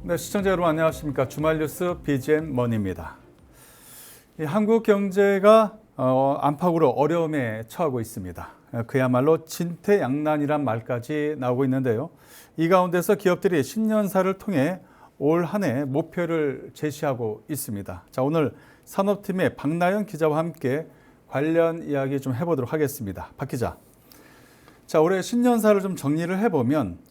네, 시청자 여러분 안녕하십니까. 주말 뉴스 BGM 머니입니다. 한국 경제가 안팎으로 어려움에 처하고 있습니다. 그야말로 진퇴양난이란 말까지 나오고 있는데요. 이 가운데서 기업들이 신년사를 통해 올 한 해 목표를 제시하고 있습니다. 자, 오늘 산업팀의 박나연 기자와 함께 관련 이야기 좀 해보도록 하겠습니다. 박 기자. 자, 올해 신년사를 좀 정리를 해보면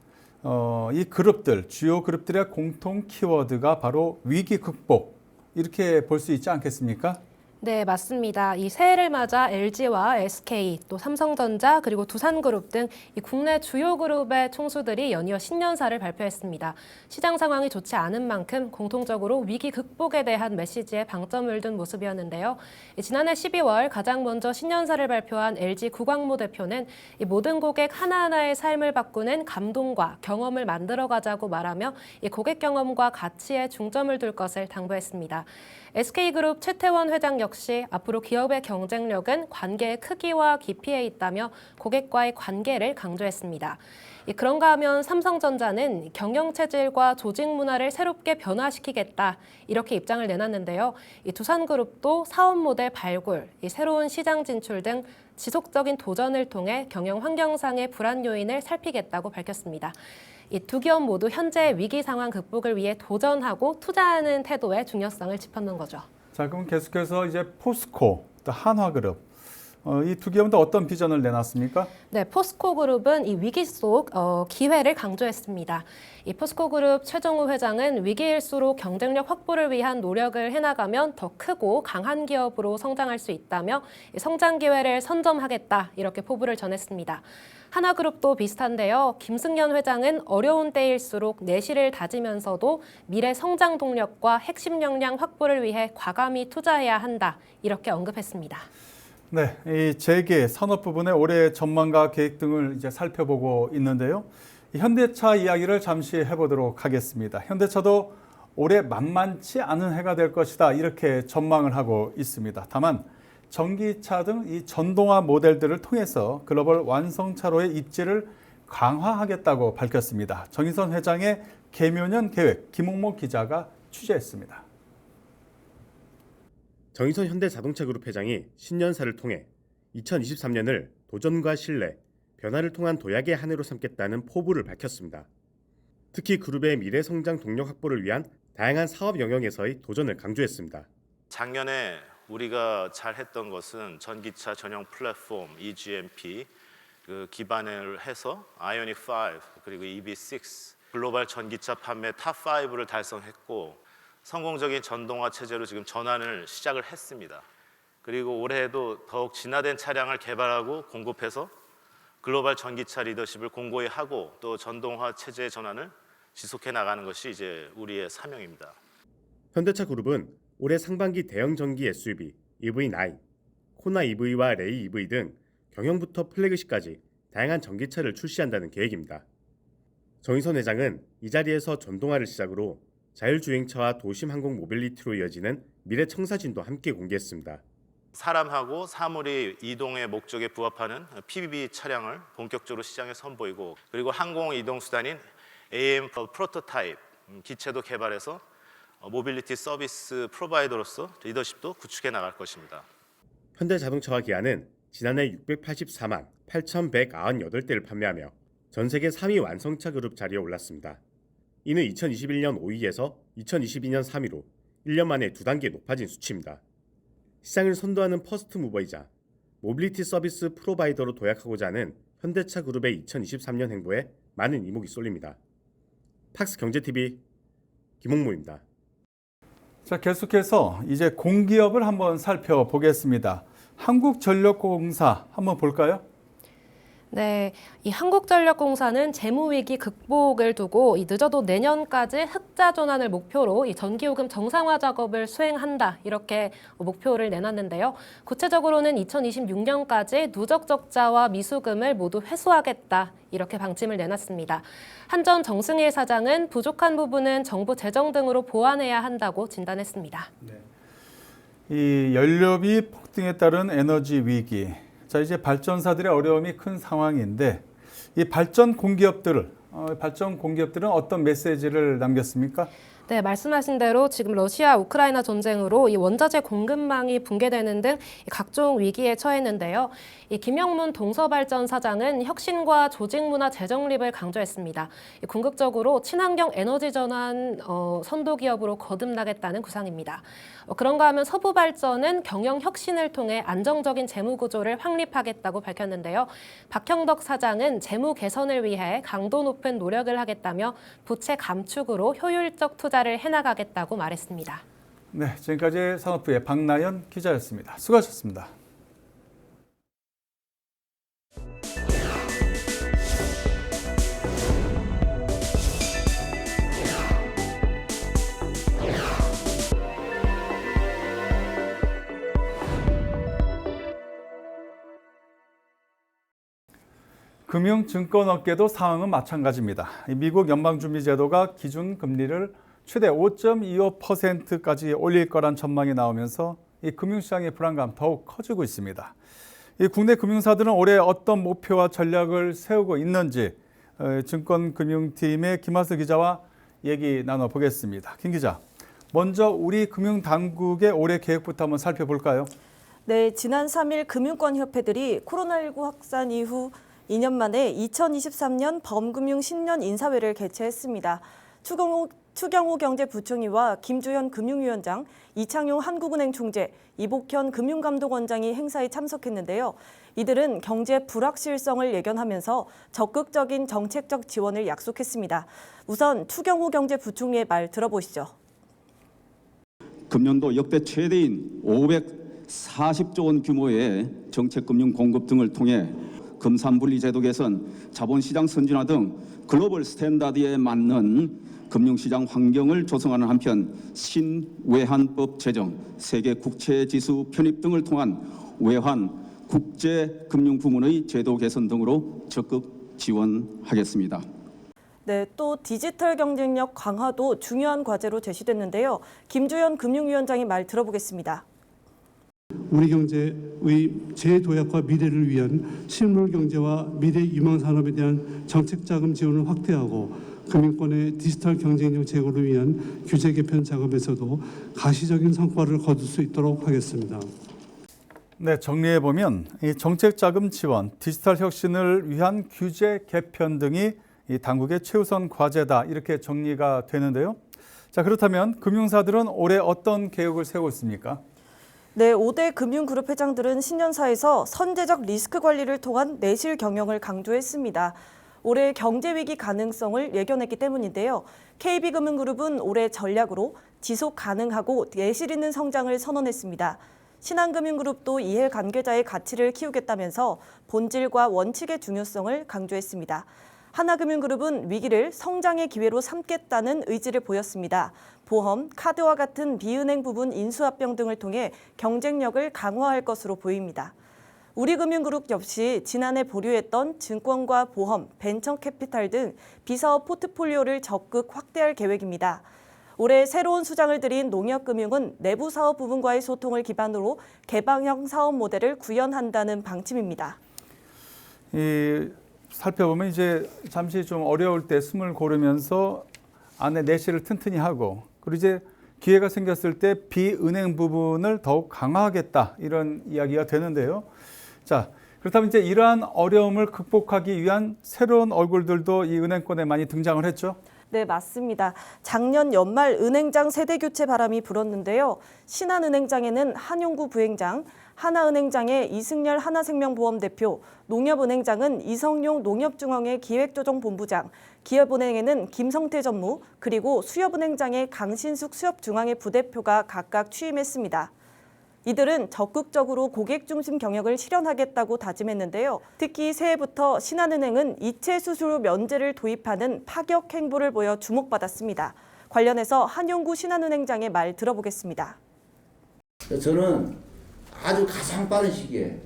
이 그룹들, 주요 그룹들의 공통 키워드가 바로 위기 극복, 이렇게 볼 수 있지 않겠습니까? 네, 맞습니다. 이 새해를 맞아 LG와 SK, 또 삼성전자, 그리고 두산그룹 등 이 국내 주요 그룹의 총수들이 연이어 신년사를 발표했습니다. 시장 상황이 좋지 않은 만큼 공통적으로 위기 극복에 대한 메시지에 방점을 둔 모습이었는데요. 지난해 12월 가장 먼저 신년사를 발표한 LG 구광모 대표는 이 모든 고객 하나하나의 삶을 바꾸는 감동과 경험을 만들어가자고 말하며 이 고객 경험과 가치에 중점을 둘 것을 당부했습니다. SK그룹 최태원 회장 역시 앞으로 기업의 경쟁력은 관계의 크기와 깊이에 있다며 고객과의 관계를 강조했습니다. 그런가 하면 삼성전자는 경영체질과 조직 문화를 새롭게 변화시키겠다, 이렇게 입장을 내놨는데요. 두산그룹도 사업 모델 발굴, 새로운 시장 진출 등 지속적인 도전을 통해 경영 환경상의 불안 요인을 살피겠다고 밝혔습니다. 이 두 기업 모두 현재의 위기 상황 극복을 위해 도전하고 투자하는 태도의 중요성을 짚었는 거죠. 자, 그럼 계속해서 이제 포스코, 또 한화그룹, 이 두 기업은 또 어떤 비전을 내놨습니까? 네, 포스코그룹은 이 위기 속 기회를 강조했습니다. 이 포스코그룹 최정우 회장은 위기일수록 경쟁력 확보를 위한 노력을 해나가면 더 크고 강한 기업으로 성장할 수 있다며 성장 기회를 선점하겠다, 이렇게 포부를 전했습니다. 하나그룹도 비슷한데요. 김승연 회장은 어려운 때일수록 내실을 다지면서도 미래 성장 동력과 핵심 역량 확보를 위해 과감히 투자해야 한다, 이렇게 언급했습니다. 네, 이 재계 산업 부분의 올해 전망과 계획 등을 이제 살펴보고 있는데요. 현대차 이야기를 잠시 해보도록 하겠습니다. 현대차도 올해 만만치 않은 해가 될 것이다, 이렇게 전망을 하고 있습니다. 다만 전기차 등 이 전동화 모델들을 통해서 글로벌 완성차로의 입지를 강화하겠다고 밝혔습니다. 정의선 회장의 개묘년 계획, 김홍모 기자가 취재했습니다. 정의선 현대자동차그룹 회장이 신년사를 통해 2023년을 도전과 신뢰, 변화를 통한 도약의 한 해로 삼겠다는 포부를 밝혔습니다. 특히 그룹의 미래 성장 동력 확보를 위한 다양한 사업 영역에서의 도전을 강조했습니다. 작년에 우리가 잘했던 것은 전기차 전용 플랫폼 eGMP 기반을 해서 아이오닉 5 그리고 EV6 글로벌 전기차 판매 탑 5를 달성했고 성공적인 전동화 체제로 지금 전환을 시작을 했습니다. 그리고 올해에도 더욱 진화된 차량을 개발하고 공급해서 글로벌 전기차 리더십을 공고히 하고 또 전동화 체제의 전환을 지속해 나가는 것이 이제 우리의 사명입니다. 현대차 그룹은 올해 상반기 대형 전기 SUV EV9, 코나 EV와 레이 EV 등 경영부터 플래그십까지 다양한 전기차를 출시한다는 계획입니다. 정의선 회장은 이 자리에서 전동화를 시작으로 자율주행차와 도심 항공 모빌리티로 이어지는 미래 청사진도 함께 공개했습니다. 사람하고 사물이 이동의 목적에 부합하는 PBB 차량을 본격적으로 시장에 선보이고 그리고 항공 이동 수단인 AM 프로토타입 기체도 개발해서 모빌리티 서비스 프로바이더로서 리더십도 구축해 나갈 것입니다. 현대자동차와 기아는 지난해 684만 8,198대를 판매하며 전 세계 3위 완성차 그룹 자리에 올랐습니다. 이는 2021년 5위에서 2022년 3위로 1년 만에 2단계 높아진 수치입니다. 시장을 선도하는 퍼스트 무버이자 모빌리티 서비스 프로바이더로 도약하고자 하는 현대차 그룹의 2023년 행보에 많은 이목이 쏠립니다. 팍스 경제TV 김홍모입니다. 자, 계속해서 이제 공기업을 한번 살펴보겠습니다. 한국전력공사 한번 볼까요? 네, 이 한국전력공사는 재무위기 극복을 두고 늦어도 내년까지 흑자 전환을 목표로 이 전기요금 정상화 작업을 수행한다, 이렇게 목표를 내놨는데요. 구체적으로는 2026년까지 누적 적자와 미수금을 모두 회수하겠다, 이렇게 방침을 내놨습니다. 한전 정승일 사장은 부족한 부분은 정부 재정 등으로 보완해야 한다고 진단했습니다. 네. 이 연료비 폭등에 따른 에너지 위기. 자, 이제 발전사들의 어려움이 큰 상황인데 이 발전 공기업들을 발전 공기업들은 어떤 메시지를 남겼습니까? 네, 말씀하신 대로 지금 러시아 우크라이나 전쟁으로 이 원자재 공급망이 붕괴되는 등 각종 위기에 처했는데요. 이 김영문 동서발전 사장은 혁신과 조직문화 재정립을 강조했습니다. 궁극적으로 친환경 에너지 전환 선도 기업으로 거듭나겠다는 구상입니다. 그런가 하면 서부발전은 경영 혁신을 통해 안정적인 재무 구조를 확립하겠다고 밝혔는데요. 박형덕 사장은 재무 개선을 위해 강도 높은 노력을 하겠다며 부채 감축으로 효율적 투자를 해나가겠다고 말했습니다. 네, 지금까지 산업부의 박나연 기자였습니다. 수고하셨습니다. 금융증권업계도 상황은 마찬가지입니다. 미국 연방준비제도가 기준금리를 최대 5.25%까지 올릴 거란 전망이 나오면서 이 금융시장의 불안감 더욱 커지고 있습니다. 이 국내 금융사들은 올해 어떤 목표와 전략을 세우고 있는지 증권금융팀의 김하수 기자와 얘기 나눠보겠습니다. 김 기자, 먼저 우리 금융당국의 올해 계획부터 한번 살펴볼까요? 네, 지난 3일 금융권협회들이 코로나19 확산 이후 2년 만에 2023년 범금융 신년 인사회를 개최했습니다. 추경호 경제부총리와 김주현 금융위원장, 이창용 한국은행 총재, 이복현 금융감독원장이 행사에 참석했는데요. 이들은 경제 불확실성을 예견하면서 적극적인 정책적 지원을 약속했습니다. 우선 추경호 경제부총리의 말 들어보시죠. 금년도 역대 최대인 540조 원 규모의 정책금융 공급 등을 통해 금산분리 제도 개선, 자본시장 선진화 등 글로벌 스탠다드에 맞는 금융시장 환경을 조성하는 한편 신외환법 제정, 세계 국채지수 편입 등을 통한 외환, 국제금융 부문의 제도 개선 등으로 적극 지원하겠습니다. 네, 또 디지털 경쟁력 강화도 중요한 과제로 제시됐는데요. 김주현 금융위원장의 말 들어보겠습니다. 우리 경제의 재도약과 미래를 위한 실물 경제와 미래 유망 산업에 대한 정책 자금 지원을 확대하고 금융권의 디지털 경쟁력 제고를 위한 규제 개편 작업에서도 가시적인 성과를 거둘 수 있도록 하겠습니다. 네, 정리해 보면 이 정책 자금 지원, 디지털 혁신을 위한 규제 개편 등이 이 당국의 최우선 과제다 이렇게 정리가 되는데요. 자, 그렇다면 금융사들은 올해 어떤 계획을 세우고 있습니까? 네, 5대 금융그룹 회장들은 신년사에서 선제적 리스크 관리를 통한 내실 경영을 강조했습니다. 올해 경제위기 가능성을 예견했기 때문인데요. KB금융그룹은 올해 전략으로 지속 가능하고 내실 있는 성장을 선언했습니다. 신한금융그룹도 이해관계자의 가치를 키우겠다면서 본질과 원칙의 중요성을 강조했습니다. 하나금융그룹은 위기를 성장의 기회로 삼겠다는 의지를 보였습니다. 보험, 카드와 같은 비은행 부분 인수합병 등을 통해 경쟁력을 강화할 것으로 보입니다. 우리금융그룹 역시 지난해 보류했던 증권과 보험, 벤처캐피탈 등 비사업 포트폴리오를 적극 확대할 계획입니다. 올해 새로운 수장을 들인 농협금융은 내부 사업 부분과의 소통을 기반으로 개방형 사업 모델을 구현한다는 방침입니다. 살펴보면 이제 잠시 좀 어려울 때 숨을 고르면서 안에 내실을 튼튼히 하고 그리고 이제 기회가 생겼을 때 비은행 부분을 더욱 강화하겠다 이런 이야기가 되는데요. 자, 그렇다면 이제 이러한 어려움을 극복하기 위한 새로운 얼굴들도 이 은행권에 많이 등장을 했죠. 네, 맞습니다. 작년 연말 은행장 세대 교체 바람이 불었는데요. 신한은행장에는 한용구 부행장, 하나은행장의 이승열 하나생명보험 대표, 농협은행장은 이성용 농협중앙회 기획조정본부장, 기업은행에는 김성태 전무, 그리고 수협은행장의 강신숙 수협중앙회 부대표가 각각 취임했습니다. 이들은 적극적으로 고객 중심 경영을 실현하겠다고 다짐했는데요. 특히 새해부터 신한은행은 이체 수수료 면제를 도입하는 파격 행보를 보여 주목받았습니다. 관련해서 한용구 신한은행장의 말 들어보겠습니다. 저는 아주 가장 빠른 시기에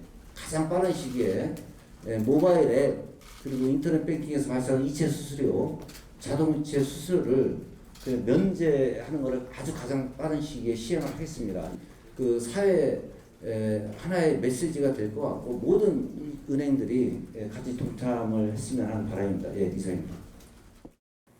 모바일 앱 그리고 인터넷 뱅킹에서 발생하는 이체 수수료, 자동 이체 수수료를 면제하는 것을 아주 가장 빠른 시기에 시행을 하겠습니다. 그 사회 하나의 메시지가 될 것 같고 모든 은행들이 같이 동참을 했으면 하는 바람입니다. 예, 이상입니다.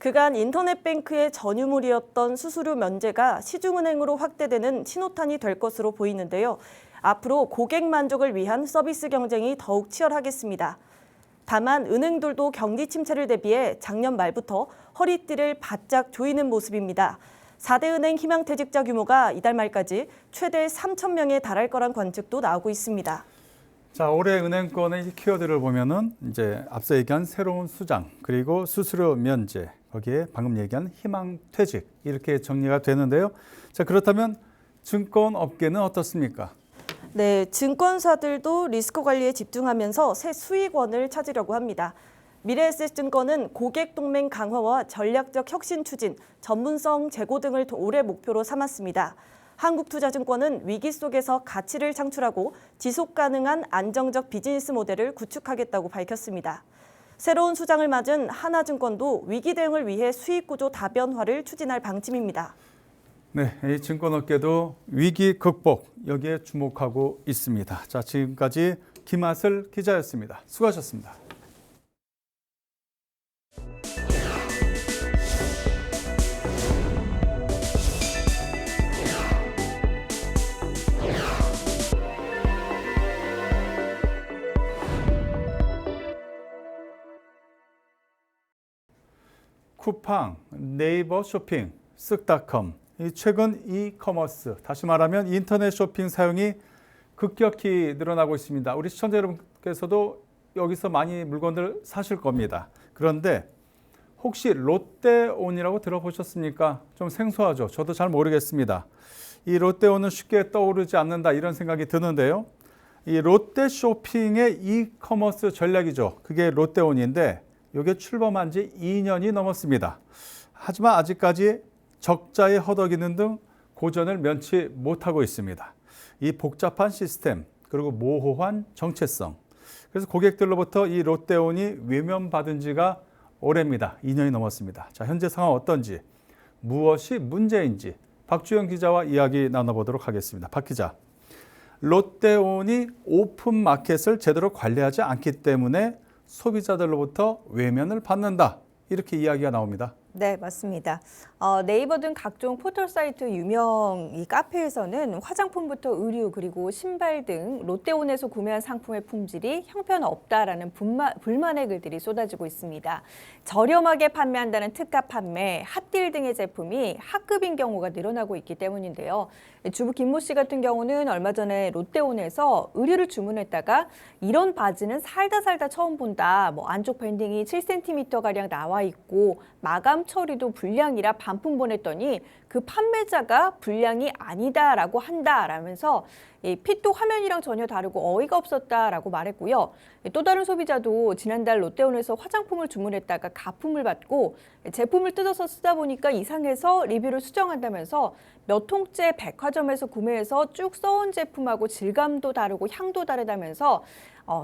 그간 인터넷뱅크의 전유물이었던 수수료 면제가 시중은행으로 확대되는 신호탄이 될 것으로 보이는데요. 앞으로 고객 만족을 위한 서비스 경쟁이 더욱 치열하겠습니다. 다만 은행들도 경기 침체를 대비해 작년 말부터 허리띠를 바짝 조이는 모습입니다. 4대 은행 희망퇴직자 규모가 이달 말까지 최대 3천 명에 달할 거란 관측도 나오고 있습니다. 자, 올해 은행권의 키워드를 보면은 이제 앞서 얘기한 새로운 수장, 그리고 수수료 면제, 거기에 방금 얘기한 희망퇴직 이렇게 정리가 되는데요. 자, 그렇다면 증권업계는 어떻습니까? 네, 증권사들도 리스크 관리에 집중하면서 새 수익원을 찾으려고 합니다. 미래에셋증권은 고객 동맹 강화와 전략적 혁신 추진, 전문성 제고 등을 올해 목표로 삼았습니다. 한국투자증권은 위기 속에서 가치를 창출하고 지속 가능한 안정적 비즈니스 모델을 구축하겠다고 밝혔습니다. 새로운 수장을 맞은 하나증권도 위기 대응을 위해 수익구조 다변화를 추진할 방침입니다. 네, 이 증권업계도 위기 극복 여기에 주목하고 있습니다. 자, 지금까지 김하슬 기자였습니다. 수고하셨습니다. 쿠팡, 네이버 쇼핑, 쓱닷컴, 최근 이커머스, 다시 말하면 인터넷 쇼핑 사용이 급격히 늘어나고 있습니다. 우리 시청자 여러분께서도 여기서 많이 물건들 사실 겁니다. 그런데 혹시 롯데온이라고 들어보셨습니까? 좀 생소하죠? 저도 잘 모르겠습니다. 이 롯데온은 쉽게 떠오르지 않는다 이런 생각이 드는데요. 이 롯데 쇼핑의 이커머스 전략이죠. 그게 롯데온인데 이게 출범한 지 2년이 넘었습니다. 하지만 아직까지 적자에 허덕이는 등 고전을 면치 못하고 있습니다. 이 복잡한 시스템 그리고 모호한 정체성. 그래서 고객들로부터 이 롯데온이 외면받은 지가 오래입니다. 2년이 넘었습니다. 자, 현재 상황 어떤지, 무엇이 문제인지 박주영 기자와 이야기 나눠보도록 하겠습니다. 박 기자, 롯데온이 오픈마켓을 제대로 관리하지 않기 때문에 소비자들로부터 외면을 받는다. 이렇게 이야기가 나옵니다. 네, 맞습니다. 네이버 등 각종 포털 사이트 유명 이 카페에서는 화장품부터 의류 그리고 신발 등 롯데온에서 구매한 상품의 품질이 형편없다라는 불만의 글들이 쏟아지고 있습니다. 저렴하게 판매한다는 특가 판매, 핫딜 등의 제품이 하급인 경우가 늘어나고 있기 때문인데요. 주부 김모 씨 같은 경우는 얼마 전에 롯데온에서 의류를 주문했다가 이런 바지는 살다 처음 본다. 안쪽 밴딩이 7cm가량 나와 있고 마감 처리도 불량이라 반품 보냈더니 그 판매자가 불량이 아니다라고 한다라면서 핏도 화면이랑 전혀 다르고 어이가 없었다라고 말했고요. 또 다른 소비자도 지난달 롯데온에서 화장품을 주문했다가 가품을 받고 제품을 뜯어서 쓰다 보니까 이상해서 리뷰를 수정한다면서 몇 통째 백화점에서 구매해서 쭉 써온 제품하고 질감도 다르고 향도 다르다면서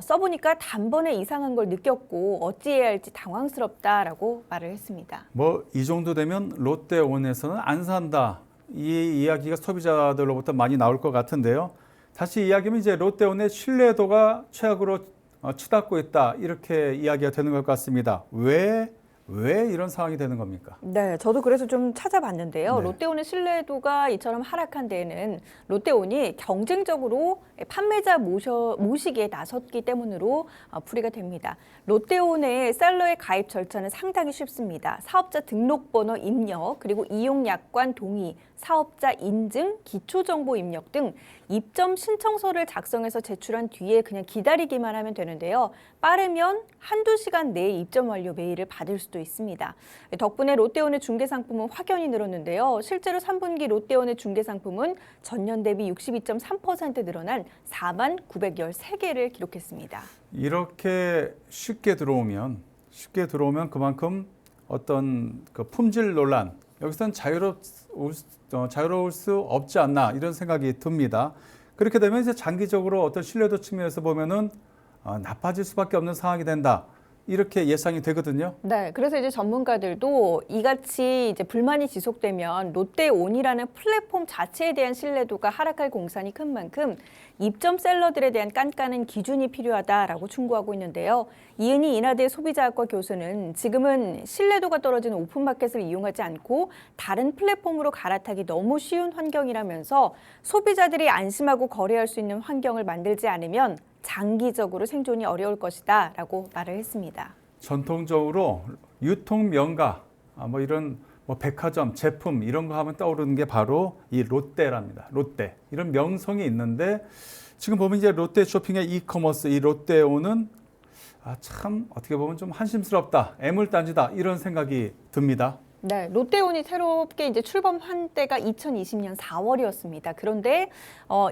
써보니까 단번에 이상한 걸 느꼈고 어찌해야 할지 당황스럽다라고 말을 했습니다. 이 정도 되면 롯데온에서는 안 산다. 이 이야기가 소비자들로부터 많이 나올 것 같은데요. 다시 이야기하면 이제 롯데온의 신뢰도가 최악으로 치닫고 있다. 이렇게 이야기가 되는 것 같습니다. 왜 이런 상황이 되는 겁니까? 네, 저도 그래서 좀 찾아봤는데요. 네. 롯데온의 신뢰도가 이처럼 하락한 데에는 롯데온이 경쟁적으로 판매자 모시기에 나섰기 때문으로 풀이가 됩니다. 롯데온의 셀러의 가입 절차는 상당히 쉽습니다. 사업자 등록번호 입력, 그리고 이용약관 동의, 사업자 인증, 기초정보 입력 등 입점 신청서를 작성해서 제출한 뒤에 그냥 기다리기만 하면 되는데요. 빠르면 한두 시간 내에 입점 완료 메일을 받을 수도 있습니다. 덕분에 롯데온의 중개상품은 확연히 늘었는데요. 실제로 3분기 롯데온의 중개상품은 전년 대비 62.3% 늘어난 4913개를 기록했습니다. 이렇게 쉽게 들어오면 그만큼 어떤 그 품질 논란, 여기서는 자유로울 수 없지 않나 이런 생각이 듭니다. 그렇게 되면 이제 장기적으로 어떤 신뢰도 측면에서 보면은 나빠질 수밖에 없는 상황이 된다. 이렇게 예상이 되거든요. 네, 그래서 이제 전문가들도 이같이 이제 불만이 지속되면 롯데온이라는 플랫폼 자체에 대한 신뢰도가 하락할 공산이 큰 만큼 입점셀러들에 대한 깐깐한 기준이 필요하다라고 충고하고 있는데요. 이은희 인하대 소비자학과 교수는 지금은 신뢰도가 떨어지는 오픈마켓을 이용하지 않고 다른 플랫폼으로 갈아타기 너무 쉬운 환경이라면서 소비자들이 안심하고 거래할 수 있는 환경을 만들지 않으면 장기적으로 생존이 어려울 것이다 라고 말을 했습니다. 전통적으로 유통 명가, 뭐 이런 뭐 백화점, 제품 이런 거 하면 떠오르는 게 바로 이 롯데랍니다. 롯데. 이런 명성이 있는데 지금 보면 이제 롯데 쇼핑의 이커머스, 이 롯데온은 참 어떻게 보면 좀 한심스럽다, 애물단지다 이런 생각이 듭니다. 네, 롯데온이 새롭게 이제 출범한 때가 2020년 4월이었습니다. 그런데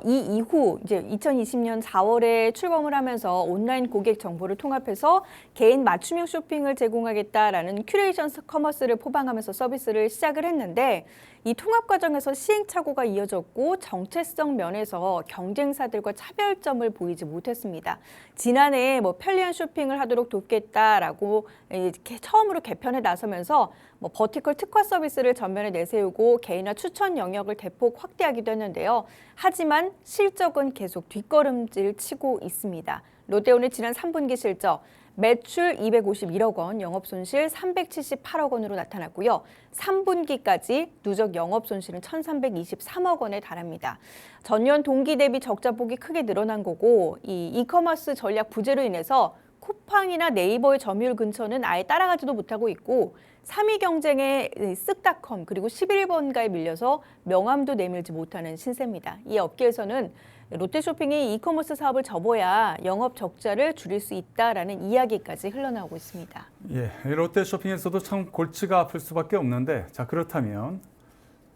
이 이후 이제 2020년 4월에 출범을 하면서 온라인 고객 정보를 통합해서 개인 맞춤형 쇼핑을 제공하겠다라는 큐레이션 커머스를 포방하면서 서비스를 시작을 했는데 이 통합 과정에서 시행착오가 이어졌고 정체성 면에서 경쟁사들과 차별점을 보이지 못했습니다. 지난해 뭐 편리한 쇼핑을 하도록 돕겠다라고 이렇게 처음으로 개편에 나서면서 뭐 버티컬 특화 서비스를 전면에 내세우고 개인화 추천 영역을 대폭 확대하기도 했는데요. 하지만 실적은 계속 뒷걸음질 치고 있습니다. 롯데온의 지난 3분기 실적 매출 251억 원, 영업손실 378억 원으로 나타났고요. 3분기까지 누적 영업손실은 1,323억 원에 달합니다. 전년 동기 대비 적자폭이 크게 늘어난 거고 이 이커머스 전략 부재로 인해서 쿠팡이나 네이버의 점유율 근처는 아예 따라가지도 못하고 있고 3위 경쟁의 쓱닷컴 그리고 11번가에 밀려서 명함도 내밀지 못하는 신세입니다. 이 업계에서는 롯데쇼핑이 이커머스 사업을 접어야 영업 적자를 줄일 수 있다라는 이야기까지 흘러나오고 있습니다. 예, 롯데쇼핑에서도 참 골치가 아플 수밖에 없는데 자 그렇다면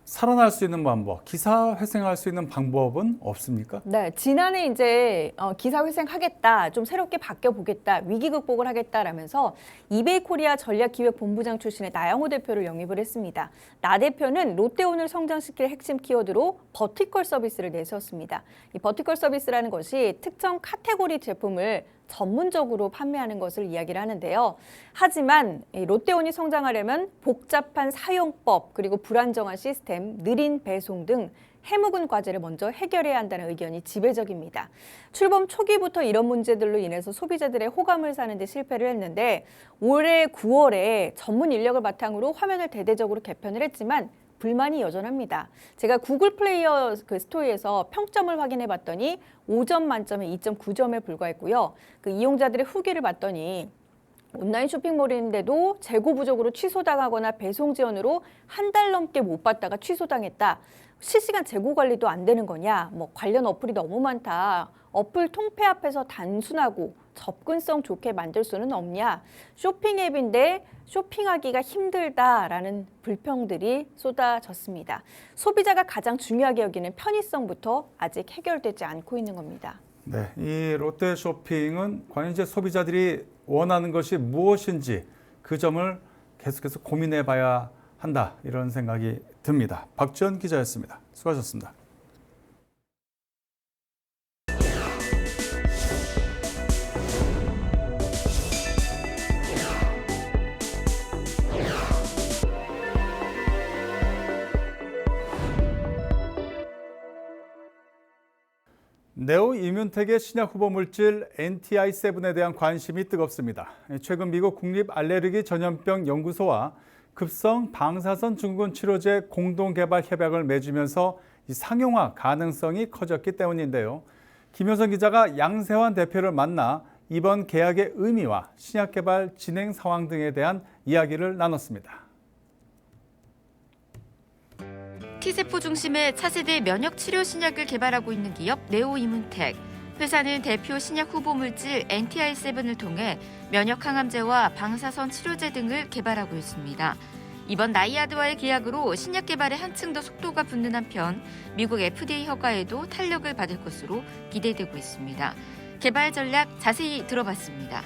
살아날 수 있는 방법, 기사 회생할 수 있는 방법은 없습니까? 네, 지난해 이제 기사 회생하겠다, 좀 새롭게 바뀌어 보겠다, 위기 극복을 하겠다라면서 이베이 코리아 전략기획본부장 출신의 나영호 대표를 영입을 했습니다. 나 대표는 롯데온을 성장시킬 핵심 키워드로 버티컬 서비스를 내세웠습니다. 이 버티컬 서비스라는 것이 특정 카테고리 제품을 전문적으로 판매하는 것을 이야기를 하는데요. 하지만 롯데온이 성장하려면 복잡한 사용법, 그리고 불안정한 시스템, 느린 배송 등 해묵은 과제를 먼저 해결해야 한다는 의견이 지배적입니다. 출범 초기부터 이런 문제들로 인해서 소비자들의 호감을 사는 데 실패를 했는데 올해 9월에 전문 인력을 바탕으로 화면을 대대적으로 개편을 했지만 불만이 여전합니다. 제가 구글 플레이어 그 스토어에서 평점을 확인해 봤더니 5점 만점에 2.9점에 불과했고요. 그 이용자들의 후기를 봤더니 온라인 쇼핑몰인데도 재고 부족으로 취소당하거나 배송 지연으로 한 달 넘게 못 받다가 취소당했다. 실시간 재고 관리도 안 되는 거냐? 뭐 관련 어플이 너무 많다. 어플 통폐 앞에서 단순하고 접근성 좋게 만들 수는 없냐? 쇼핑 앱인데 쇼핑하기가 힘들다라는 불평들이 쏟아졌습니다. 소비자가 가장 중요하게 여기는 편의성부터 아직 해결되지 않고 있는 겁니다. 네, 이 롯데쇼핑은 과연 이제 소비자들이 원하는 것이 무엇인지 그 점을 계속해서 고민해 봐야 한다 이런 생각이 듭니다. 박지원 기자였습니다. 수고하셨습니다. 네오 이뮨텍의 신약 후보 물질 NTI-7에 대한 관심이 뜨겁습니다. 최근 미국 국립 알레르기 전염병 연구소와 급성 방사선 증후군 치료제 공동 개발 협약을 맺으면서 상용화 가능성이 커졌기 때문인데요. 김효선 기자가 양세환 대표를 만나 이번 계약의 의미와 신약 개발 진행 상황 등에 대한 이야기를 나눴습니다. T세포 중심의 차세대 면역 치료 신약을 개발하고 있는 기업 네오 이뮨텍. 회사는 대표 신약 후보 물질 NTI-7을 통해 면역 항암제와 방사선 치료제 등을 개발하고 있습니다. 이번 나이아드와의 계약으로 신약 개발에 한층 더 속도가 붙는 한편 미국 FDA 허가에도 탄력을 받을 것으로 기대되고 있습니다. 개발 전략 자세히 들어봤습니다.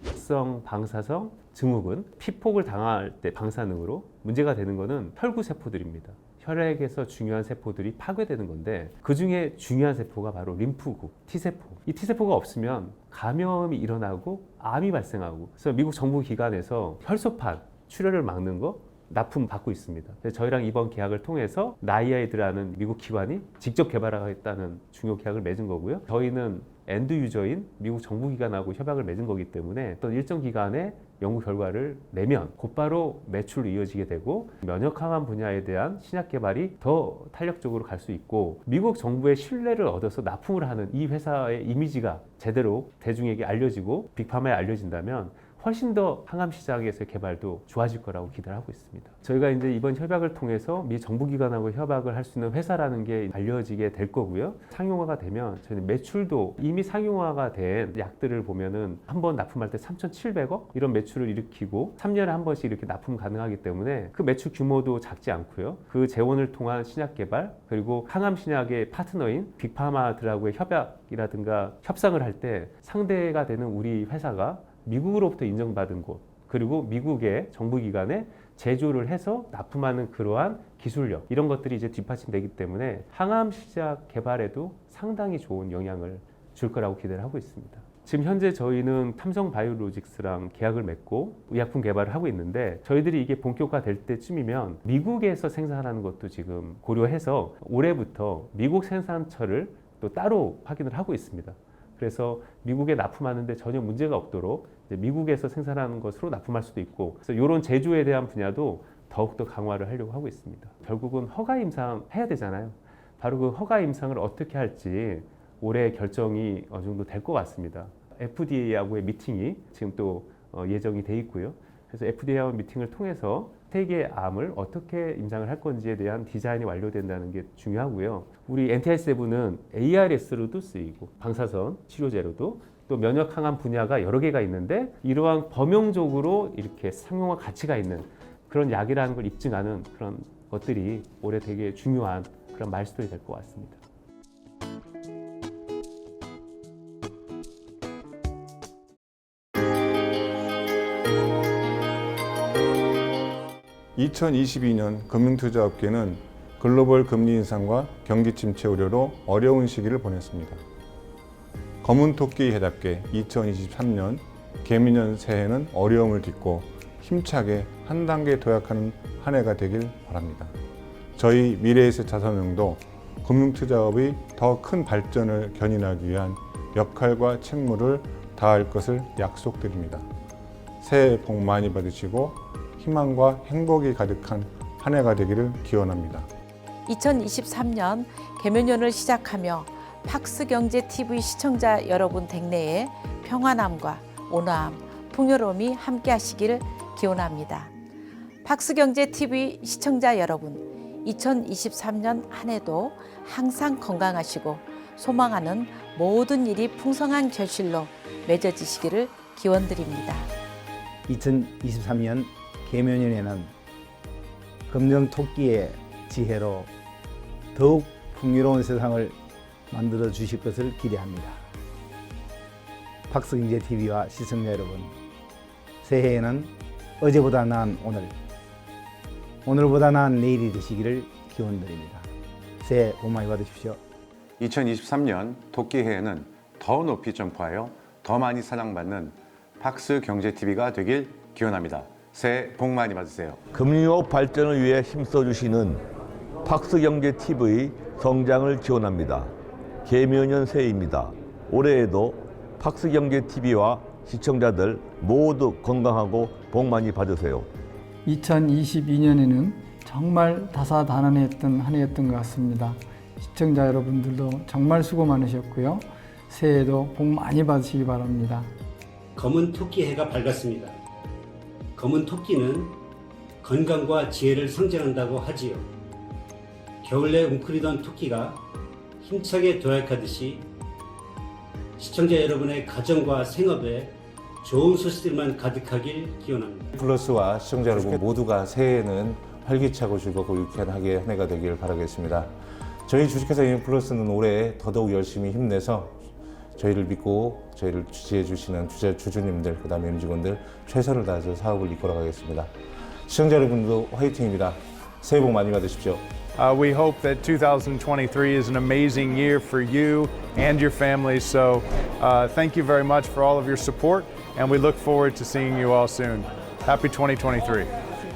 급성 방사성 증후군, 피폭을 당할 때 방사능으로 문제가 되는 것은 혈구 세포들입니다. 혈액에서 중요한 세포들이 파괴되는 건데 그 중에 중요한 세포가 바로 림프구, T세포. 이 T세포가 없으면 감염이 일어나고 암이 발생하고 그래서 미국 정부 기관에서 혈소판 출혈을 막는 거 납품 받고 있습니다. 저희랑 이번 계약을 통해서 나이아이드라는 미국 기관이 직접 개발하겠다는 중요 계약을 맺은 거고요. 저희는 엔드 유저인 미국 정부기관하고 협약을 맺은 거기 때문에 어떤 일정 기간에 연구 결과를 내면 곧바로 매출로 이어지게 되고 면역 항암 분야에 대한 신약 개발이 더 탄력적으로 갈 수 있고 미국 정부의 신뢰를 얻어서 납품을 하는 이 회사의 이미지가 제대로 대중에게 알려지고 빅파마에 알려진다면 훨씬 더 항암 시장에서의 개발도 좋아질 거라고 기대를 하고 있습니다. 저희가 이제 이번 협약을 통해서 미 정부기관하고 협약을 할 수 있는 회사라는 게 알려지게 될 거고요. 상용화가 되면 저희는 매출도 이미 상용화가 된 약들을 보면은 한 번 납품할 때 3,700억 이런 매출을 일으키고 3년에 한 번씩 이렇게 납품 가능하기 때문에 그 매출 규모도 작지 않고요. 그 재원을 통한 신약 개발 그리고 항암 신약의 파트너인 빅파마들하고의 협약이라든가 협상을 할 때 상대가 되는 우리 회사가 미국으로부터 인정받은 곳 그리고 미국의 정부기관에 제조를 해서 납품하는 그러한 기술력 이런 것들이 이제 뒷받침되기 때문에 항암 시작 개발에도 상당히 좋은 영향을 줄 거라고 기대를 하고 있습니다. 지금 현재 저희는 삼성바이오로직스랑 계약을 맺고 의약품 개발을 하고 있는데 저희들이 이게 본격화될 때쯤이면 미국에서 생산하는 것도 지금 고려해서 올해부터 미국 생산처를 또 따로 확인을 하고 있습니다. 그래서 미국에 납품하는데 전혀 문제가 없도록 미국에서 생산하는 것으로 납품할 수도 있고 그래서 이런 제조에 대한 분야도 더욱더 강화를 하려고 하고 있습니다. 결국은 허가 임상 해야 되잖아요. 바로 그 허가 임상을 어떻게 할지 올해 결정이 어느 정도 될 것 같습니다. FDA하고의 미팅이 지금 또 예정이 돼 있고요. 그래서 FDA하고 미팅을 통해서 세계 암을 어떻게 임상을 할 건지에 대한 디자인이 완료된다는 게 중요하고요. 우리 NTI-7은 ARS로도 쓰이고 방사선 치료제로도 또 면역 항암 분야가 여러 개가 있는데 이러한 범용적으로 이렇게 상용화 가치가 있는 그런 약이라는 걸 입증하는 그런 것들이 올해 되게 중요한 그런 마일스톤이 될 것 같습니다. (2022년) 금융투자업계는 글로벌 금리 인상과 경기 침체 우려로 어려운 시기를 보냈습니다. 검은 토끼 해답게 2023년 개미년 새해는 어려움을 딛고 힘차게 한 단계 도약하는 한 해가 되길 바랍니다. 저희 미래에셋 자산운용도 금융투자업의 더 큰 발전을 견인하기 위한 역할과 책무를 다할 것을 약속드립니다. 새해 복 많이 받으시고 희망과 행복이 가득한 한 해가 되기를 기원합니다. 2023년 개묘년을 시작하며 팍스경제TV 시청자 여러분 댁내에 평안함과 온화함, 풍요로움이 함께 하시기를 기원합니다. 팍스경제TV 시청자 여러분, 2023년 한 해도 항상 건강하시고 소망하는 모든 일이 풍성한 결실로 맺어지시기를 기원드립니다. 2023년 개묘년에는 검정토끼의 지혜로 더욱 풍요로운 세상을 만들어 주실 것을 기대합니다. 팍스경제TV와 시청자 여러분, 새해에는 어제보다 나은 오늘, 오늘보다 나은 내일이 되시기를 기원드립니다. 새해 복 많이 받으십시오. 2023년 토끼해에는 더 높이 점프하여 더 많이 사랑받는 팍스경제TV가 되길 기원합니다. 새해 복 많이 받으세요. 금융업 발전을 위해 힘써주시는 팍스경제TV 성장을 기원합니다. 개묘년 새해입니다. 올해에도 팍스경제TV와 시청자들 모두 건강하고 복 많이 받으세요. 2022년에는 정말 다사다난했던 한 해였던 것 같습니다. 시청자 여러분들도 정말 수고 많으셨고요. 새해에도 복 많이 받으시기 바랍니다. 검은 토끼 해가 밝았습니다. 검은 토끼는 건강과 지혜를 상징한다고 하지요. 겨울에 웅크리던 토끼가 힘차게 도약하듯이 시청자 여러분의 가정과 생업에 좋은 소식들만 가득하길 기원합니다. 플러스와 시청자 여러분 모두가 새해에는 활기차고 즐겁고 유쾌한 한 해가 되길 바라겠습니다. 저희 주식회사 유니플러스는 올해 더더욱 열심히 힘내서 저희를 믿고 저희를 지지해 주시는 주주님들, 그다음에 임직원들 최선을 다해서 사업을 이끌어 가겠습니다. 시청자 여러분도 화이팅입니다. 새해 복 많이 받으십시오. We hope that 2023 is an amazing year for you and your families. So thank you very much for all of your support, and we look forward to seeing you all soon. Happy 2023.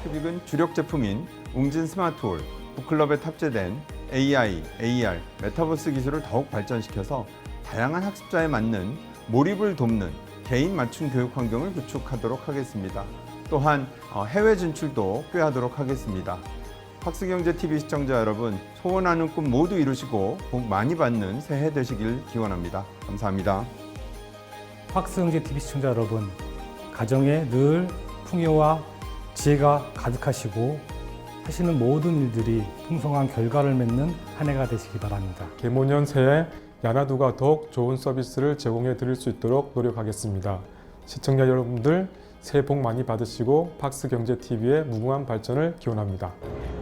큐빅은 주력 제품인 웅진 스마트홀, 북클럽에 탑재된 AI, AR, 메타버스 기술을 더욱 발전시켜서 다양한 학습자에 맞는 몰입을 돕는 개인 맞춤 교육 환경을 구축하도록 하겠습니다. 또한 해외 진출도 꾀하도록 하겠습니다. 팍스경제TV 시청자 여러분, 소원하는 꿈 모두 이루시고 복 많이 받는 새해 되시길 기원합니다. 감사합니다. 팍스경제TV 시청자 여러분, 가정에 늘 풍요와 지혜가 가득하시고 하시는 모든 일들이 풍성한 결과를 맺는 한 해가 되시기 바랍니다. 개모년 새해 야나두가 더욱 좋은 서비스를 제공해 드릴 수 있도록 노력하겠습니다. 시청자 여러분들 새해 복 많이 받으시고 팍스경제TV의 무궁한 발전을 기원합니다.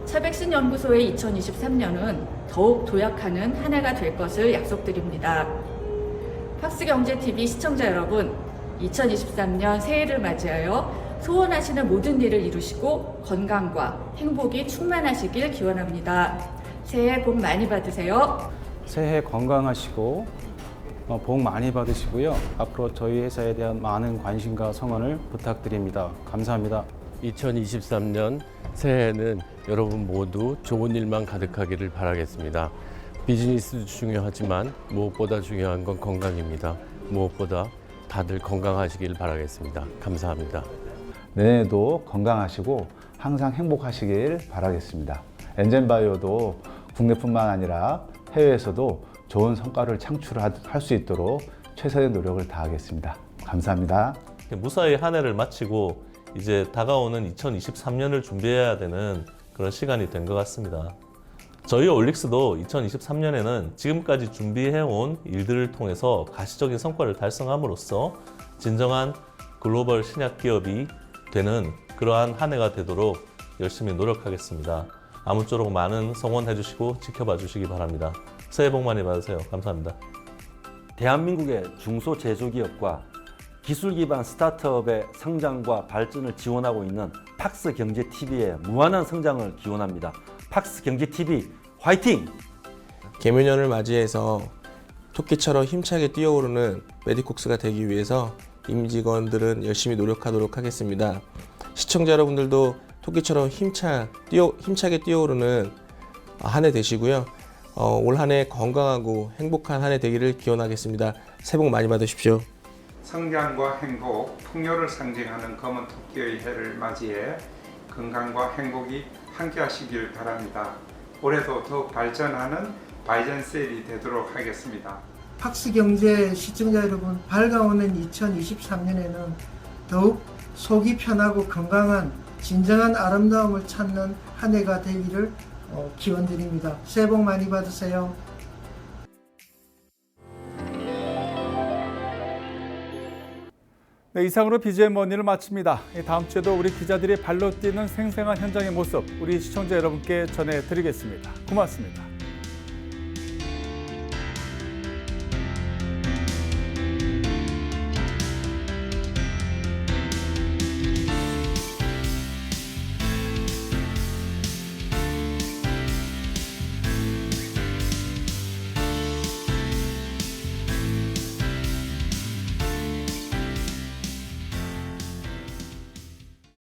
차백신연구소의 2023년은 더욱 도약하는 한 해가 될 것을 약속드립니다. 팍스경제TV 시청자 여러분, 2023년 새해를 맞이하여 소원하시는 모든 일을 이루시고 건강과 행복이 충만하시길 기원합니다. 새해 복 많이 받으세요. 새해 건강하시고 복 많이 받으시고요. 앞으로 저희 회사에 대한 많은 관심과 성원을 부탁드립니다. 감사합니다. 2023년 새해에는 여러분 모두 좋은 일만 가득하기를 바라겠습니다. 비즈니스도 중요하지만 무엇보다 중요한 건 건강입니다. 무엇보다 다들 건강하시길 바라겠습니다. 감사합니다. 내년에도 건강하시고 항상 행복하시길 바라겠습니다. 엔젠바이오도 국내뿐만 아니라 해외에서도 좋은 성과를 창출할 수 있도록 최선의 노력을 다하겠습니다. 감사합니다. 무사히 한 해를 마치고 이제 다가오는 2023년을 준비해야 되는 그런 시간이 된 것 같습니다. 저희 올릭스도 2023년에는 지금까지 준비해온 일들을 통해서 가시적인 성과를 달성함으로써 진정한 글로벌 신약 기업이 되는 그러한 한 해가 되도록 열심히 노력하겠습니다. 아무쪼록 많은 성원해 주시고 지켜봐 주시기 바랍니다. 새해 복 많이 받으세요. 감사합니다. 대한민국의 중소제조기업과 기술 기반 스타트업의 성장과 발전을 지원하고 있는 팍스경제TV의 무한한 성장을 기원합니다. 팍스경제TV 화이팅! 개묘년을 맞이해서 토끼처럼 힘차게 뛰어오르는 메디콕스가 되기 위해서 임직원들은 열심히 노력하도록 하겠습니다. 시청자 여러분들도 토끼처럼 힘차게 뛰어오르는 한 해 되시고요. 올 한 해 건강하고 행복한 한 해 되기를 기원하겠습니다. 새해 복 많이 받으십시오. 성장과 행복, 풍요를 상징하는 검은 토끼의 해를 맞이해 건강과 행복이 함께 하시길 바랍니다. 올해도 더욱 발전하는 바이젠셀이 되도록 하겠습니다. 팍스경제 시청자 여러분, 밝아오는 2023년에는 더욱 속이 편하고 건강한 진정한 아름다움을 찾는 한 해가 되기를 기원드립니다. 새해 복 많이 받으세요. 네, 이상으로 BGM 머니를 마칩니다. 다음 주에도 우리 기자들이 발로 뛰는 생생한 현장의 모습 우리 시청자 여러분께 전해드리겠습니다. 고맙습니다.